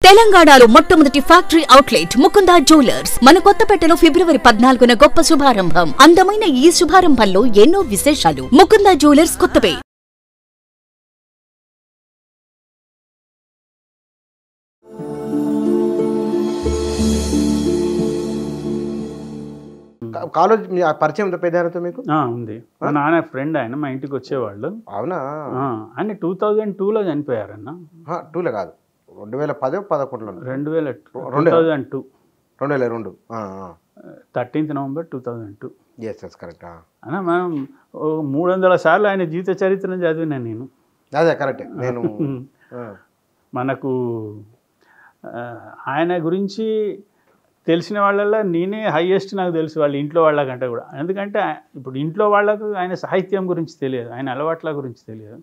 తెలంగాణలో మొట్టమొదటి factory outlet Mukunda jewellers మన కొత్తపేటలో ఫిబ్రవరి 14న గొప్ప శుభారంభం. అందమైన ఈ శుభారంభంలో ఎన్నో విశేషాలు. ముకుందా జ్యువెలర్స్ కొత్తపేట. కాలేజ్ పరిచయం పెద్దారితో మీకు ఉంది. మా నాన్న ఫ్రెండ్, ఆయన మా ఇంటికి వచ్చేవాళ్ళు. అవునా? ఆయన 2002లో చనిపోయారన్న. 2లో కాదు, 2010 11లో 2002 13th November 2002. కరెక్ట్ అన్న మనం 300 సార్లు ఆయన జీవిత చరిత్రను చదివినా నేను. అదే కరెక్ట్. నేను మనకు ఆయన గురించి తెలిసిన వాళ్ళల్లో నేనే హైయెస్ట్ నాకు తెలుసు, వాళ్ళ ఇంట్లో వాళ్ళకంటే కూడా. ఎందుకంటే ఇప్పుడు ఇంట్లో వాళ్ళకు ఆయన సాహిత్యం గురించి తెలియదు, ఆయన అలవాట్ల గురించి తెలియదు.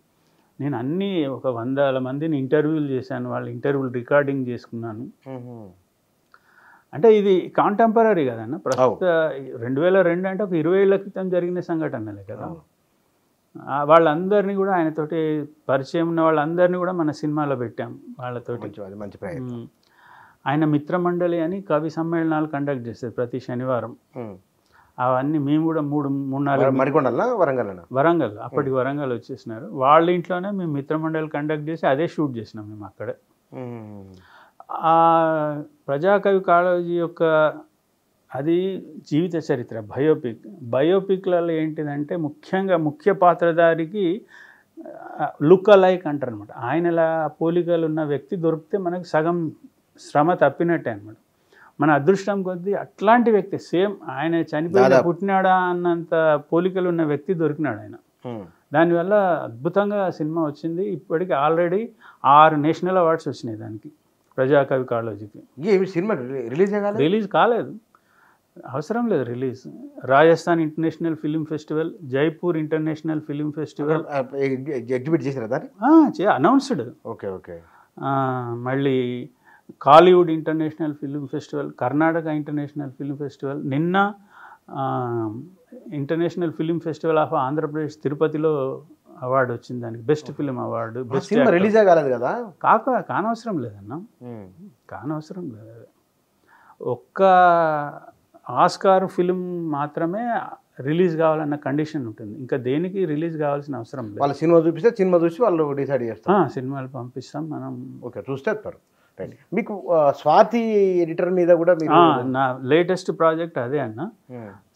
నేను అన్నీ ఒక 100 మందిని ఇంటర్వ్యూలు చేశాను, వాళ్ళ ఇంటర్వ్యూలు రికార్డింగ్ చేసుకున్నాను. అంటే ఇది కాంటెంపరీ కదన్న, ప్రస్తుత 2002 అంటే ఒక 20 ఏళ్ల క్రితం జరిగిన సంఘటనలే కదా. వాళ్ళందరినీ కూడా, ఆయనతోటి పరిచయం ఉన్న వాళ్ళందరినీ కూడా మన సినిమాలో పెట్టాం. వాళ్ళతోటి మంచి ప్రయత్నం. ఆయన మిత్రమండలి అని కవి సమ్మేళనాలు కండక్ట్ చేస్తారు ప్రతి శనివారం. అవన్నీ మేము కూడా 3-4 వరంగల్, అప్పటికి వరంగల్ వచ్చేసినారు. వాళ్ళ ఇంట్లోనే మేము మిత్రమండలి కండక్ట్ చేసి అదే షూట్ చేసినాం మేము అక్కడే. ఆ ప్రజాకవి కాళోజీ యొక్క అది జీవిత చరిత్ర బయోపిక్లలో ఏంటిదంటే ముఖ్యంగా ముఖ్య పాత్రధారికి లుక్ అలైక్ అంటారు అనమాట. ఆయనలా పోలికలు ఉన్న వ్యక్తి దొరికితే మనకు సగం శ్రమ తప్పినట్టే అనమాట. మన అదృష్టం కొద్దీ అట్లాంటి వ్యక్తి, సేమ్ ఆయన చనిపోయిన పుట్టినాడా అన్నంత పోలికలు ఉన్న వ్యక్తి దొరికినాడు ఆయన. దానివల్ల అద్భుతంగా సినిమా వచ్చింది. ఇప్పటికి ఆల్రెడీ 6 నేషనల్ అవార్డ్స్ వచ్చినాయి దానికి, ప్రజాకవి కాళోజీకి. సినిమా రిలీజ్ కాలేదు, అవసరం లేదు release. Rajasthan international film festival, Jaipur international film festival exhibit చేశారు, అనౌన్స్డ్. Okay okay. మళ్ళీ Kollywood international film festival, Karnataka international film festival, నిన్న international film festival of Andhra Pradesh తిరుపతిలో అవార్డు వచ్చింది దానికి, best film award. Best release కాలేదు కదా, కానవసరం లేదన్న, కానవసరం లేదు. ఒక్క ఆస్కార్ ఫిలిం మాత్రమే రిలీజ్ కావాలన్న కండిషన్ ఉంటుంది, ఇంకా దేనికి రిలీజ్ కావాల్సిన అవసరం లేదు. వాళ్ళు సినిమా చూపిస్తే సినిమా చూసి వాళ్ళు డిసైడ్ చేస్తారు. సినిమాలు పంపిస్తాం మనం, ఓకే చూస్తే. మీకు స్వాతి ఎడిటర్ మీద కూడా నా లేటెస్ట్ ప్రాజెక్ట్ అదే అన్న,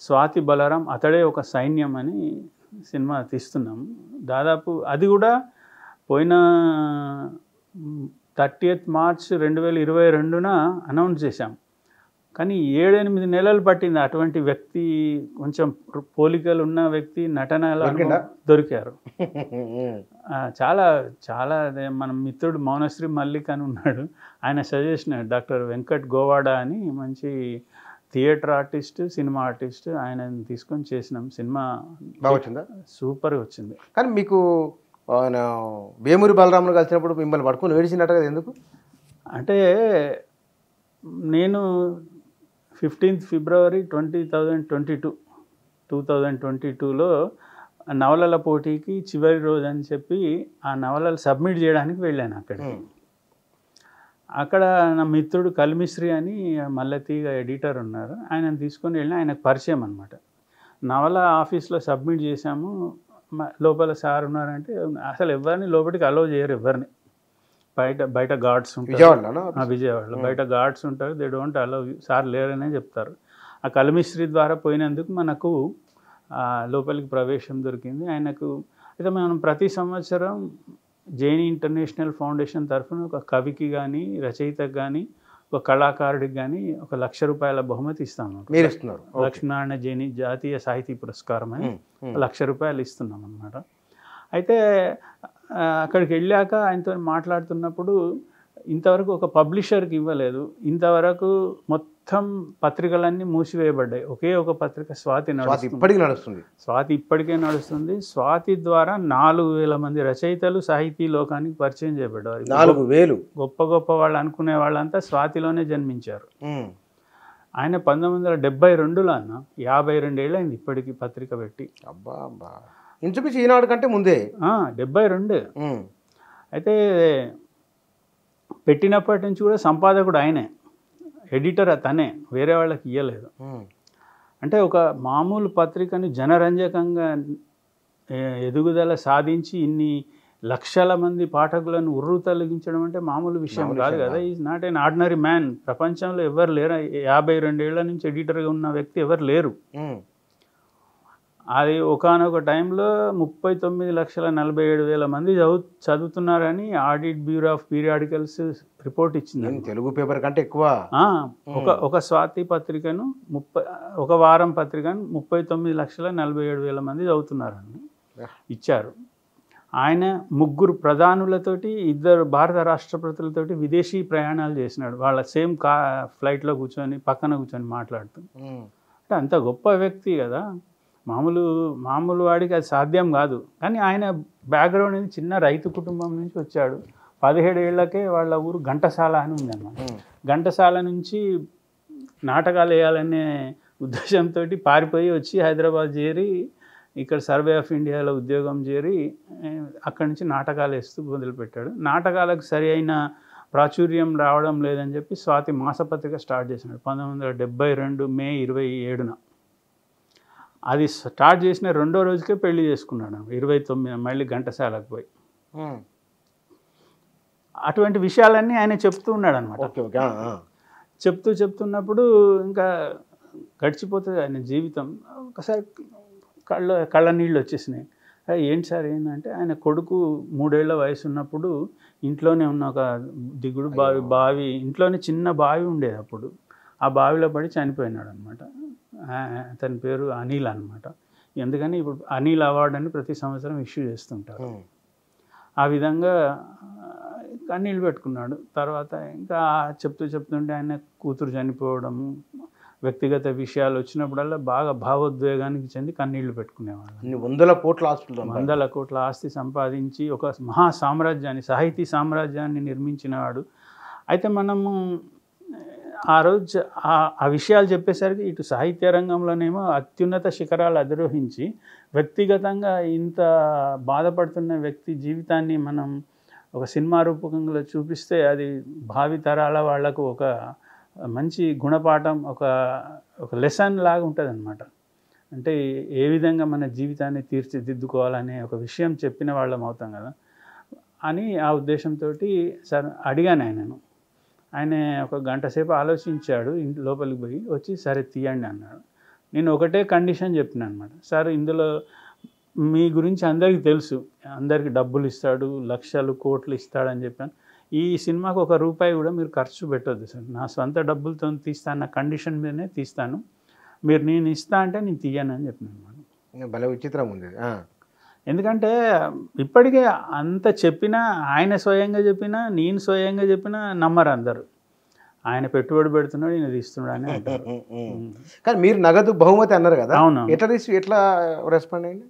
స్వాతి బలరాం అతడే ఒక సైన్యం అని సినిమా తీస్తున్నాం. దాదాపు అది కూడా పోయిన 30th March 2022న అనౌన్స్ చేశాం. కానీ 7-8 నెలలు పట్టింది. అటువంటి వ్యక్తి, కొంచెం పోలికలు ఉన్న వ్యక్తి నటనలో దొరికారు. చాలా చాలా మన మిత్రుడు మౌనశ్రీ మల్లిక్ అని ఉన్నాడు, ఆయన సజెషన్ డాక్టర్ వెంకట్ గోవాడ అని మంచి థియేటర్ ఆర్టిస్ట్, సినిమా ఆర్టిస్ట్, ఆయన తీసుకొని చేసినాం. సినిమా బాగా సూపర్గా వచ్చింది. కానీ మీకు వేమూరి బలరాములు కలిసినప్పుడు మిమ్మల్ని పట్టుకొని ఏడిచినట్టు కదా, ఎందుకు అంటే నేను 15th February 2022లో నవలల పోటీకి చివరి రోజు అని చెప్పి ఆ నవలలు సబ్మిట్ చేయడానికి వెళ్ళాను అక్కడ నా మిత్రుడు కలిమిశ్రీ అని మల్లతీగ ఎడిటర్ ఉన్నారు, ఆయనను తీసుకొని వెళ్ళిన. ఆయనకు పరిచయం అనమాట. నవల ఆఫీస్లో సబ్మిట్ చేశాము, లోపల సార్ ఉన్నారంటే అసలు ఎవరిని లోపలికి అలౌ చేయరు, ఎవరిని. బయట గార్డ్స్ ఉంటారు, విజయవాడలో బయట గార్డ్స్ ఉంటారు, దే డోంట్ అలౌ, సార్ లేరనే చెప్తారు. ఆ కలిమిశ్రీ ద్వారా పోయినందుకు మనకు లోపలికి ప్రవేశం దొరికింది. ఆయనకు అయితే మనం ప్రతి సంవత్సరం జైన్ ఇంటర్నేషనల్ ఫౌండేషన్ తరఫున ఒక కవికి కానీ, రచయితకు కానీ, ఒక కళాకారుడికి కానీ ₹1,00,000 బహుమతి ఇస్తాము. లక్ష్మీనారాయణ జైని జాతీయ సాహితీ పురస్కారం అని ₹1,00,000 ఇస్తున్నాం అన్నమాట. అయితే అక్కడికి వెళ్ళాక ఆయనతో మాట్లాడుతున్నప్పుడు, ఇంతవరకు ఒక పబ్లిషర్కి ఇవ్వలేదు, ఇంతవరకు మొత్తం పత్రికలన్నీ మూసివేయబడ్డాయి, ఒకే ఒక పత్రిక స్వాతి నడుస్తుంది. స్వాతి ఇప్పటికే నడుస్తుంది. స్వాతి ద్వారా 4,000 మంది రచయితలు సాహితీ లోకానికి పరిచయం చేయబడ్డారు. 4,000 గొప్ప గొప్ప వాళ్ళు అనుకునే వాళ్ళంతా స్వాతిలోనే జన్మించారు. ఆయన 1972లో అన్న, 52 ఏళ్ళైంది ఇప్పటికీ పత్రిక పెట్టి. అబ్బా, ఇంచుమించు ఈనాడు కంటే ముందే 72. అయితే పెట్టినప్పటి నుంచి కూడా సంపాదకుడు ఆయనే, ఎడిటర్ తనే, వేరే వాళ్ళకి ఇవ్వలేదు. అంటే ఒక మామూలు పత్రికను జనరంజకంగా ఎదుగుదల సాధించి ఇన్ని లక్షల మంది పాఠకులను ఉర్రు తొలగించడం అంటే మామూలు విషయం కాదు కదా. Is not an ordinary man. ప్రపంచంలో ఎవరు లేరు. 52 ఏళ్ల నుంచి ఎడిటర్గా ఉన్న వ్యక్తి ఎవరు లేరు. అది ఒకానొక టైంలో 39,47,000 మంది చదువుతున్నారని audit bureau of periodicals report ఇచ్చింది. తెలుగు పేపర్ కంటే ఎక్కువ. ఒక స్వాతి పత్రికను ఒక వారం పత్రికను 39,47,000 మంది చదువుతున్నారని ఇచ్చారు. ఆయన 3 ప్రధానులతోటి 2 భారత రాష్ట్రపతులతోటి విదేశీ ప్రయాణాలు చేసినాడు. వాళ్ళ సేమ్ ఫ్లైట్లో పక్కన కూర్చొని మాట్లాడుతూ. అంటే అంత గొప్ప వ్యక్తి కదా. మామూలు వాడికి అది సాధ్యం కాదు. కానీ ఆయన బ్యాక్గ్రౌండ్ అనేది చిన్న రైతు కుటుంబం నుంచి వచ్చాడు. 17 ఏళ్లకే వాళ్ళ ఊరు ఘంటసాల అని ఉందన్నమాట. ఘంటసాల నుంచి నాటకాలు వేయాలనే ఉద్దేశంతో పారిపోయి వచ్చి హైదరాబాద్ చేరి ఇక్కడ సర్వే ఆఫ్ ఇండియాలో ఉద్యోగం చేరి అక్కడి నుంచి నాటకాలు వేస్తూ మొదలుపెట్టాడు. నాటకాలకు సరి అయిన ప్రాచుర్యం రావడం లేదని చెప్పి స్వాతి మాసపత్రిక స్టార్ట్ చేసినాడు 1972 మే 27న. అది స్టార్ట్ చేసిన 2వ రోజుకే పెళ్లి చేసుకున్నాడు 29 మళ్ళీ ఘంటసాలకు పోయి. అటువంటి విషయాలన్నీ ఆయన చెప్తూ ఉన్నాడు అనమాట. చెప్తున్నప్పుడు ఇంకా గడిచిపోతుంది ఆయన జీవితం. ఒకసారి కళ్ళ నీళ్ళు వచ్చేసినాయి. ఏంటి సార్ ఏంటంటే ఆయన కొడుకు 3 ఏళ్ల వయసు ఉన్నప్పుడు ఇంట్లోనే ఉన్న ఒక దిగుడు బావి ఇంట్లోనే చిన్న బావి ఉండేది. అప్పుడు ఆ బావిలో పడి చనిపోయినాడు అనమాట. అతని పేరు అనిల్ అనమాట. ఎందుకని ఇప్పుడు అనిల్ అవార్డు అని ప్రతి సంవత్సరం ఇష్యూ చేస్తుంటారు. ఆ విధంగా కన్నీళ్ళు పెట్టుకున్నాడు. తర్వాత ఇంకా చెప్తుంటే ఆయన కూతురు చనిపోవడము, వ్యక్తిగత విషయాలు వచ్చినప్పుడల్లా బాగా భావోద్వేగానికి చెంది కన్నీళ్లు పెట్టుకునేవాళ్ళు. 100 కోట్ల ఆస్తి సంపాదించి ఒక మహా సామ్రాజ్యాన్ని, సాహితీ సామ్రాజ్యాన్ని నిర్మించినవాడు. అయితే మనము ఆ రోజు ఆ విషయాలు చెప్పేసరికి ఇటు సాహిత్య రంగంలోనేమో అత్యున్నత శిఖరాలు అధిరోహించి వ్యక్తిగతంగా ఇంత బాధపడుతున్న వ్యక్తి జీవితాన్ని మనం ఒక సినిమా రూపకంగా చూపిస్తే అది భావితరాల వాళ్లకు ఒక మంచి గుణపాఠం, ఒక లెసన్ లాగా ఉంటుంది అన్నమాట. అంటే ఏ విధంగా మన జీవితాన్ని తీర్చిదిద్దుకోవాలనే ఒక విషయం చెప్పిన వాళ్ళం అవుతాం కదా అని ఆ ఉద్దేశంతో సార్ అడిగాను ఆయనను. ఆయన ఒక గంట సేపు ఆలోచించాడు. ఇంటి లోపలికి పోయి వచ్చి సరే తీయండి అన్నాడు. నేను ఒకటే కండిషన్ చెప్పిన అనమాట. సార్ ఇందులో మీ గురించి అందరికీ తెలుసు, అందరికీ డబ్బులు ఇస్తాడు, లక్షలు కోట్లు ఇస్తాడని చెప్పాను. ఈ సినిమాకు ₹1 కూడా మీరు ఖర్చు పెట్టొద్దు సార్, నా సొంత డబ్బులతో తీస్తాను, నా కండిషన్ మీదనే తీస్తాను, మీరు నేను ఇస్తా అంటే నేను తీయను అని చెప్పిన అనమాట. భలే విచిత్రం ఉంది. ఎందుకంటే ఇప్పటికే అంత చెప్పినా, ఆయన స్వయంగా చెప్పినా, నేను స్వయంగా చెప్పినా నమ్మరు అందరు. ఆయన పెట్టుబడి పెడుతున్నాడు, ఈయన తీస్తున్నాడు అని అంటారు. కానీ మీరు నగదు బహుమతి అన్నారు కదా, అవును. ఎట్లా రెస్పాండ్ అయ్యింది?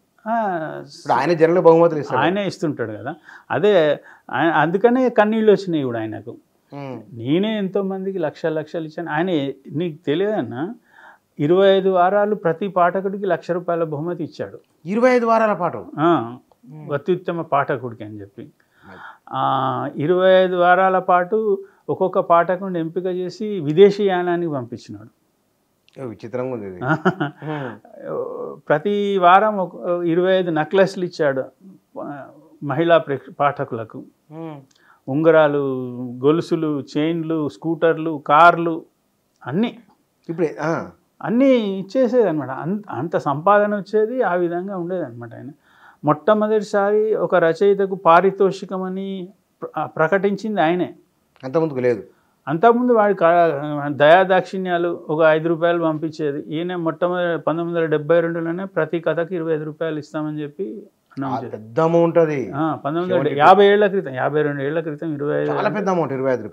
ఆయన జనరల్ బహుమతులు ఇస్తాడు, ఆయనే ఇస్తుంటాడు కదా. అదే అందుకనే కన్నీళ్ళు వచ్చినాయి కూడా ఆయనకు. నేనే ఎంతోమందికి లక్షలు ఇచ్చాను. ఆయన నీకు తెలియదన్నా 25 వారాలు ప్రతి పాఠకుడికి ₹1,00,000 బహుమతి ఇచ్చాడు. 25 వారాల పాటు అత్యుత్తమ పాఠకుడికి అని చెప్పి 25 వారాల పాటు ఒక్కొక్క పాఠకుడిని ఎంపిక చేసి విదేశీ యానానికి పంపించినాడు. విచిత్రంగా ఉంది. ప్రతి వారం 25 నెక్లెస్లు ఇచ్చాడు మహిళా పాఠకులకు. ఉంగరాలు, గొలుసులు, చైన్లు, స్కూటర్లు, కార్లు అన్నీ ఇప్పుడే అన్నీ ఇచ్చేసేది అనమాట. అంత సంపాదన వచ్చేది, ఆ విధంగా ఉండేది అనమాట. ఆయన మొట్టమొదటిసారి ఒక రచయితకు పారితోషికం అని ప్రకటించింది ఆయనే. అంతకుముందుకు లేదు. అంతకుముందు వాడి దయాదాక్షిణ్యాలు ఒక ₹5 పంపించేది. ఈయన మొట్టమొదటి 1972లోనే ప్రతి కథకి ₹25 ఇస్తామని చెప్పి పెద్ద అమౌంట్ అది. 1950 ఏళ్ల క్రితం, 52 ఏళ్ల క్రితం 25 చాలా పెద్ద అమౌంట్, ₹25.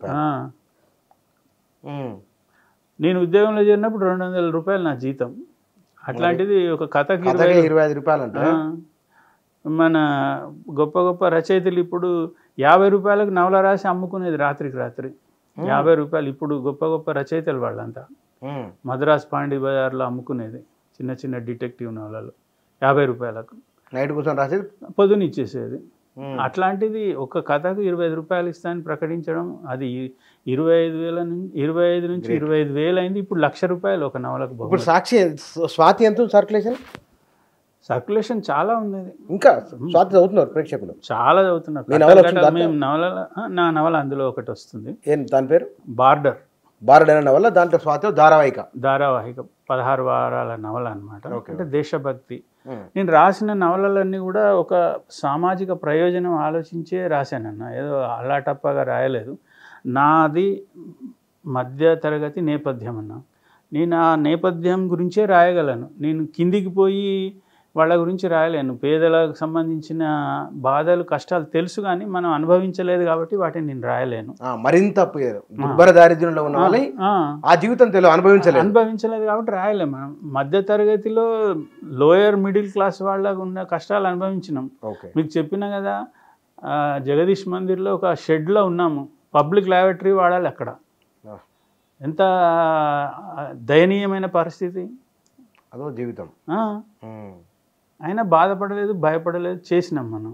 నేను ఉద్యోగంలో చేరినప్పుడు ₹200 నా జీతం. అట్లాంటిది ఒక కథకి ₹25 అంటే మన గొప్ప గొప్ప రచయితలు ఇప్పుడు ₹50కు నవల రాసి అమ్ముకునేది రాత్రికి రాత్రి. ₹50 ఇప్పుడు గొప్ప గొప్ప రచయితలు వాళ్ళంతా మద్రాస్ పాండి బజార్లో అమ్ముకునేది చిన్న చిన్న డిటెక్టివ్ నవలలు ₹50. నైట్ కూర్చొని రాసేది, పొద్దున ఇచ్చేసేది. అట్లాంటిది ఒక కథకు 25 రూపాయలు ఇస్తానని ప్రకటించడం, అది 25 నుంచి 25,000 అయింది. ఇప్పుడు 1,00,000 రూపాయలు ఒక నవలకు. ఇప్పుడు సాక్షి స్వాతి ఎంత సర్క్యులేషన్ చాలా ఉంది. ఇంకా స్వాతి చదువుతున్నారు ప్రేక్షకులు, చాలా చదువుతున్నారు. మేము నా నవల అందులో ఒకటి వస్తుంది. దాని పేరు బార్డర్ అనే నవల. దాంట్లో స్వాతి ధారావాహిక 16 వారాల నవల అనమాట. అంటే దేశభక్తి. నేను రాసిన నవలలన్నీ కూడా ఒక సామాజిక ప్రయోజనం ఆలోచించే రాశానన్న, ఏదో అల్లాటప్పగా రాయలేదు. నాది మధ్య తరగతి నేపథ్యం అన్న. నేను ఆ నేపథ్యం గురించే రాయగలను. నేను కిందికి పోయి వాళ్ళ గురించి రాయలేను. పేదలకు సంబంధించిన బాధలు కష్టాలు తెలుసు, కానీ మనం అనుభవించలేదు కాబట్టి వాటిని నేను రాయలేను. మరింత దుర్భర దారిద్ర్యంలో ఉన్న వాళ్ళని ఆ జీవితం అనుభవించలేదు కాబట్టి రాయలేము. మనం మధ్య తరగతిలో లోయర్ మిడిల్ క్లాస్ వాళ్ళకు ఉన్న కష్టాలు అనుభవించినాం. మీకు చెప్పిన కదా, జగదీష్ మందిర్లో ఒక షెడ్లో ఉన్నాము. పబ్లిక్ ల్యాబొరేటరీ వాడాలి అక్కడ. ఎంత దయనీయమైన పరిస్థితి. అదో జీవితం. అయినా బాధపడలేదు, భయపడలేదు, చేసినాం మనం.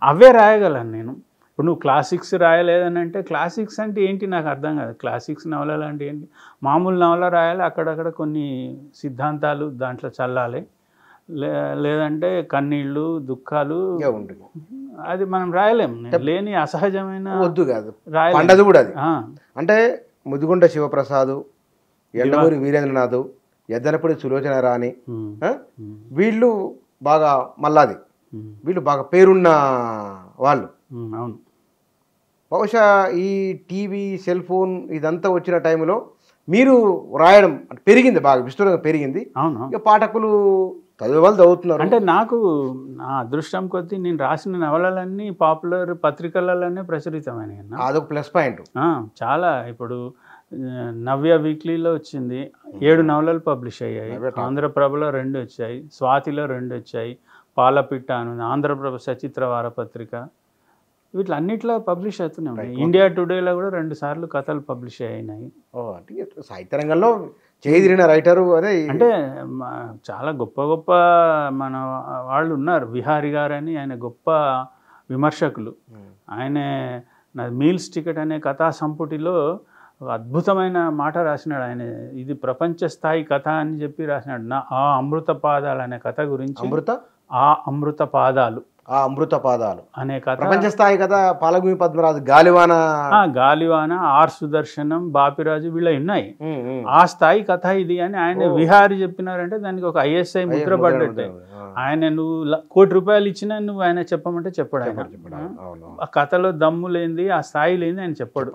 అవే రాయగలను నేను. ఇప్పుడు నువ్వు క్లాసిక్స్ రాయలేదని అంటే, క్లాసిక్స్ అంటే ఏంటి నాకు అర్థం కాదు. క్లాసిక్స్ నవలలు అంటే ఏంటి? మామూలు నవల రాయాలి, అక్కడక్కడ కొన్ని సిద్ధాంతాలు దాంట్లో చల్లాలి, లేదంటే కన్నీళ్ళు దుఃఖాలు, అది మనం రాయలేము. లేని అసహజమైన వద్దు కాదు రాయలేదు కూడా. అది అంటే ముదిగుండ శివప్రసాద్, ఎండమూరి వీరేంద్రనాథ్, ఎద్దనపూడి సులోచన రాణి, వీళ్ళు బాగా మల్లాది, వీళ్ళు బాగా పేరున్న వాళ్ళు. అవును. బహుశా ఈ టీవీ సెల్ ఫోన్ ఇదంతా వచ్చిన టైంలో మీరు రాయడం పెరిగింది, బాగా విస్తృతంగా పెరిగింది. అవును. ఇక పాఠకులు చదివే వాళ్ళు చదువుతున్నారు. అంటే నాకు నా అదృష్టం కొద్దీ నేను రాసిన నవలలన్నీ పాపులర్ పత్రికలలోనే ప్రచురితమైనవి. అదొక ప్లస్ పాయింట్. చాలా. ఇప్పుడు నవ్య వీక్లీలో వచ్చింది, 7 నవలలు పబ్లిష్ అయ్యాయి. ఆంధ్రప్రభలో 2 వచ్చాయి, స్వాతిలో 2 వచ్చాయి, పాలపిట్ట అని ఆంధ్రప్రభ సచిత్ర వారపత్రిక, వీటిలన్నిట్లో పబ్లిష్ అవుతూనే ఉన్నాయి. ఇండియా టుడేలో కూడా 2 సార్లు కథలు పబ్లిష్ అయినాయి. సాహిత్య రంగంలో చేదిరిన రైటరు అదే. అంటే చాలా గొప్ప గొప్ప మన వాళ్ళు ఉన్నారు. విహారి గారు అని, ఆయన గొప్ప విమర్శకులు. ఆయనే మీల్స్ టికెట్ అనే కథా సంపుటిలో ఒక అద్భుతమైన మాట రాసినాడు. ఆయన ఇది ప్రపంచ స్థాయి కథ అని చెప్పి రాసినాడు. ఆ అమృత పాదాలు అనే కథ గురించి. ఆ అమృత పాదాలు అనే కథ ప్రపంచ స్థాయి కథ. పాలగుమి పద్మరాజు, గాలివాన, ఆర్ సుదర్శనం, బాపిరాజు వీళ్ళ ఉన్నాయి. ఆ స్థాయి కథ ఇది అని ఆయన విహారి చెప్పినారంటే దానికి ఒక ISI ముద్ర పడ్డట్టే. ఆయన నువ్వు ₹1,00,00,000 ఇచ్చినా నువ్వు ఆయన చెప్పమంటే చెప్పడు. ఆయన ఆ కథలో దమ్ము లేనిది, ఆ స్థాయి లేనిది ఆయన చెప్పడు.